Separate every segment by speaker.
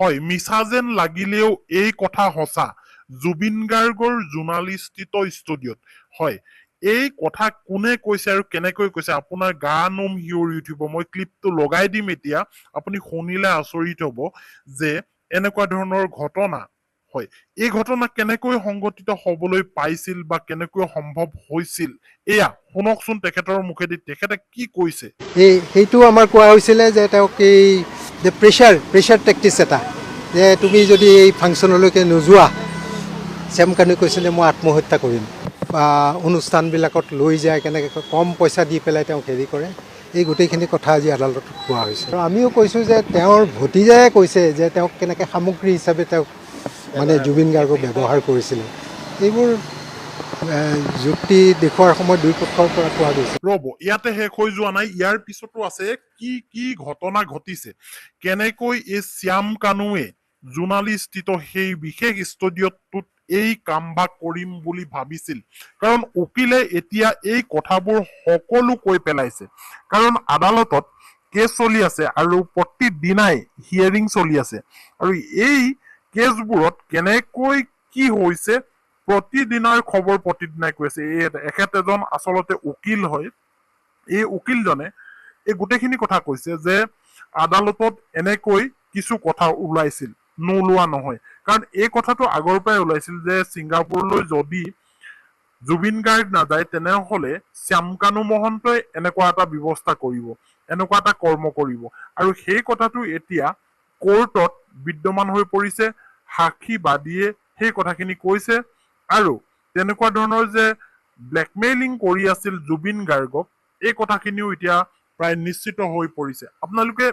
Speaker 1: হয় মিছা যেন লাগিলেও এই কথা সঁচা জুবিন গাৰ্গৰ জুৰ্ণালিষ্টিত ষ্টুডিঅ'ত হয় এই কথা কোনে কৈছে আৰু কেনেকৈ কৈছে আপোনাৰ গা নোম হিঁয়ৰি উঠিব মই ক্লিপটো লগাই দিম এতিয়া আপুনি শুনিলে আচৰিত হ'ব যে এনেকুৱা ধৰণৰ ঘটনা হয় এই ঘটনা কেনেকৈ সংঘটিত হবলৈ পাইছিল বা কেনেকৈ সম্ভৱ হৈছিল এয়া শুনকচোন তেখেতৰ মুখেদি তেখেতে কি কৈছে
Speaker 2: সেইটো আমাৰ কোৱা হৈছিলে যে তেওঁক এই যে প্ৰেছাৰ টেকটিছ এটা যে তুমি যদি এই ফাংচনলৈকে নোযোৱা চেম কানুৱে কৈছিলে মই আত্মহত্যা কৰিম বা অনুষ্ঠানবিলাকত লৈ যায় কেনেকৈ কম পইচা দি পেলাই তেওঁক হেৰি কৰে এই গোটেইখিনি কথা আজি আদালতত কোৱা হৈছে আৰু আমিও কৈছোঁ যে তেওঁৰ ভতিজাই কৈছে যে তেওঁক কেনেকৈ সামগ্ৰী হিচাপে তেওঁক মানে জুবিন গাৰ্গক ব্যৱহাৰ কৰিছিলে এইবোৰ যুক্তি দেখুৱাৰ সময়ত দুই পক্ষৰ পৰা কোৱা গৈছে
Speaker 1: ৰব ইয়াতে শেষ হৈ যোৱা নাই ইয়াৰ পিছতো আছে কি কি ঘটনা ঘটিছে কেনেকৈ এই শ্যাম কানুৱে জুৰ্ণালিষ্টিত সেই বিশেষ ষ্টুডিঅ'টোত এই কামভাগ কৰিম বুলি ভাবিছিল কাৰণ উকিলে এতিয়া এই কথাবোৰ সকলো কৈ পেলাইছে কাৰণ আদালতত কেছ চলি আছে আৰু প্ৰতিদিনাই হিয়াৰিং চলি আছে আৰু এই কেছবোৰত কেনেকৈ কি হৈছে প্ৰতিদিনাৰ খবৰ প্ৰতিদিনাই কৈ আছে এখেত এজন আচলতে উকিল হয় এই উকিলজনে এই গোটেইখিনি কথা কৈছে যে আদালতত এনেকৈ কিছু কথা ওলাইছিল নোলোৱা নহয় কাৰণ এই কথাটো আগৰ পৰাই ওলাইছিল যে ছিংগাপুৰলৈ যদি জুবিন গাৰ্গ নাযায় তেনেহলে শ্যাম কানু মহন্তই এনেকুৱা এটা ব্যৱস্থা কৰিব এনেকুৱা এটা কৰ্ম কৰিব আৰু সেই কথাটো এতিয়া কোৰ্টত বিদ্যমান হৈ পৰিছে সাক্ষীবাদীয়ে সেই কথাখিনি কৈছে আৰু তেনেকুৱা ধৰণৰ যে ব্লেকমেইলিং কৰি আছিল জুবিন গাৰ্গক এই কথাখিনিও এতিয়া প্ৰায় নিশ্চিত হৈ পৰিছে আপোনালোকে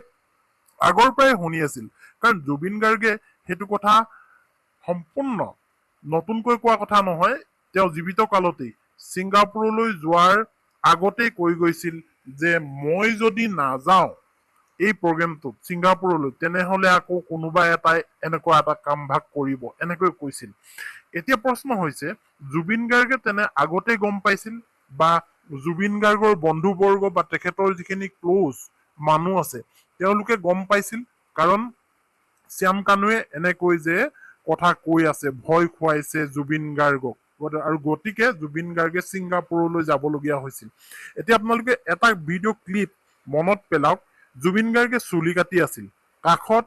Speaker 1: আগৰ পৰাই শুনি আছিল কাৰণ জুবিন গাৰ্গে সেইটো কথা সম্পূৰ্ণ নতুনকৈ কোৱা কথা নহয় তেওঁ জীৱিত কালতেই ছিংগাপুৰলৈ যোৱাৰ আগতেই কৈ গৈছিল যে মই যদি নাযাওঁ এই প্ৰগ্ৰেমটোত ছিংগাপুৰলৈ তেনেহলে আকৌ কোনোবা এটাই এনেকুৱা এটা কামভাগ কৰিব এনেকৈ কৈছিল এতিয়া প্ৰশ্ন হৈছে জুবিন গাৰ্গে তেনে আগতে গম পাইছিল বা জুবিন গাৰ্গৰ বন্ধুবৰ্গ বা তেখেতৰ যিখিনি ক্লোজ মানুহ আছে তেওঁলোকে গম পাইছিল কাৰণ শ্যাম কানুৱে এনেকৈ যে কথা কৈ আছে ভয় খুৱাইছে জুবিন গাৰ্গক আৰু গতিকে জুবিন গাৰ্গে ছিংগাপুৰলৈ যাবলগীয়া হৈছিল এতিয়া আপোনালোকে এটা ভিডিঅ' ক্লিপ মনত পেলাওক জুবিন গাৰ্গে চুলি কাটি আছিল কাষত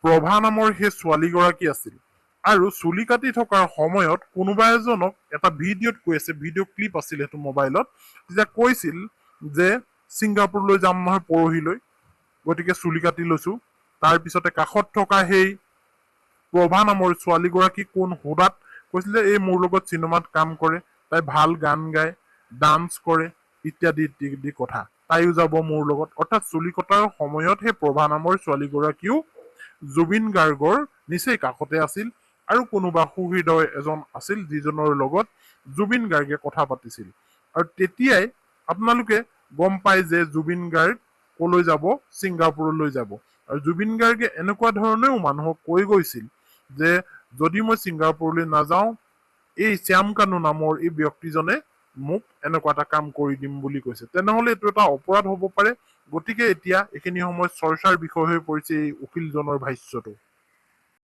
Speaker 1: প্ৰভা নামৰ সেই ছোৱালীগৰাকী আছিল আৰু চুলি কাটি থকাৰ সময়ত কোনোবা এজনক এটা ভিডিঅ'ত কৈ আছে ভিডিঅ' ক্লিপ আছিল সেইটো মোবাইলত তেতিয়া কৈছিল যে ছিংগাপুৰলৈ যাম নহয় পৰহিলৈ গতিকে চুলি কাটি লৈছো তাৰপিছতে কাষত থকা সেই প্ৰভা নামৰ ছোৱালীগৰাকী কোন সোধাত কৈছিল যে এই মোৰ লগত চিনেমাত কাম কৰে তাই ভাল গান গায় ডান্স কৰে ইত্যাদি ইত্যাদি কথা তাইও যাব মোৰ লগত অৰ্থাৎ চুলি কটাৰ সময়ত সেই প্ৰভা নামৰ ছোৱালীগৰাকীও জুবিন গাৰ্গৰ নিচেই কাষতে আছিল আৰু কোনোবা সুহৃদয় এজন আছিল যিজনৰ লগত জুবিন গাৰ্গে কথা পাতিছিল আৰু তেতিয়াই আপোনালোকে গম পায় যে জুবিন গাৰ্গ কলৈ যাব ছিংগাপুৰলৈ যাব আৰু জুবিন গাৰ্গে এনেকুৱা ধৰণেও মানুহক কৈ গৈছিল যে যদি মই ছিংগাপুৰলৈ নাযাওঁ এই শ্যাম কানু নামৰ এই ব্যক্তিজনে মোক এনেকুৱা এটা কাম কৰি দিম বুলি কৈছে তেনেহলে এইটো এটা অপৰাধ হ'ব পাৰে গতিকে এতিয়া এইখিনি সময়ত চৰ্চাৰ বিষয় হৈ পৰিছে এই উকিলজনৰ ভাষ্যটো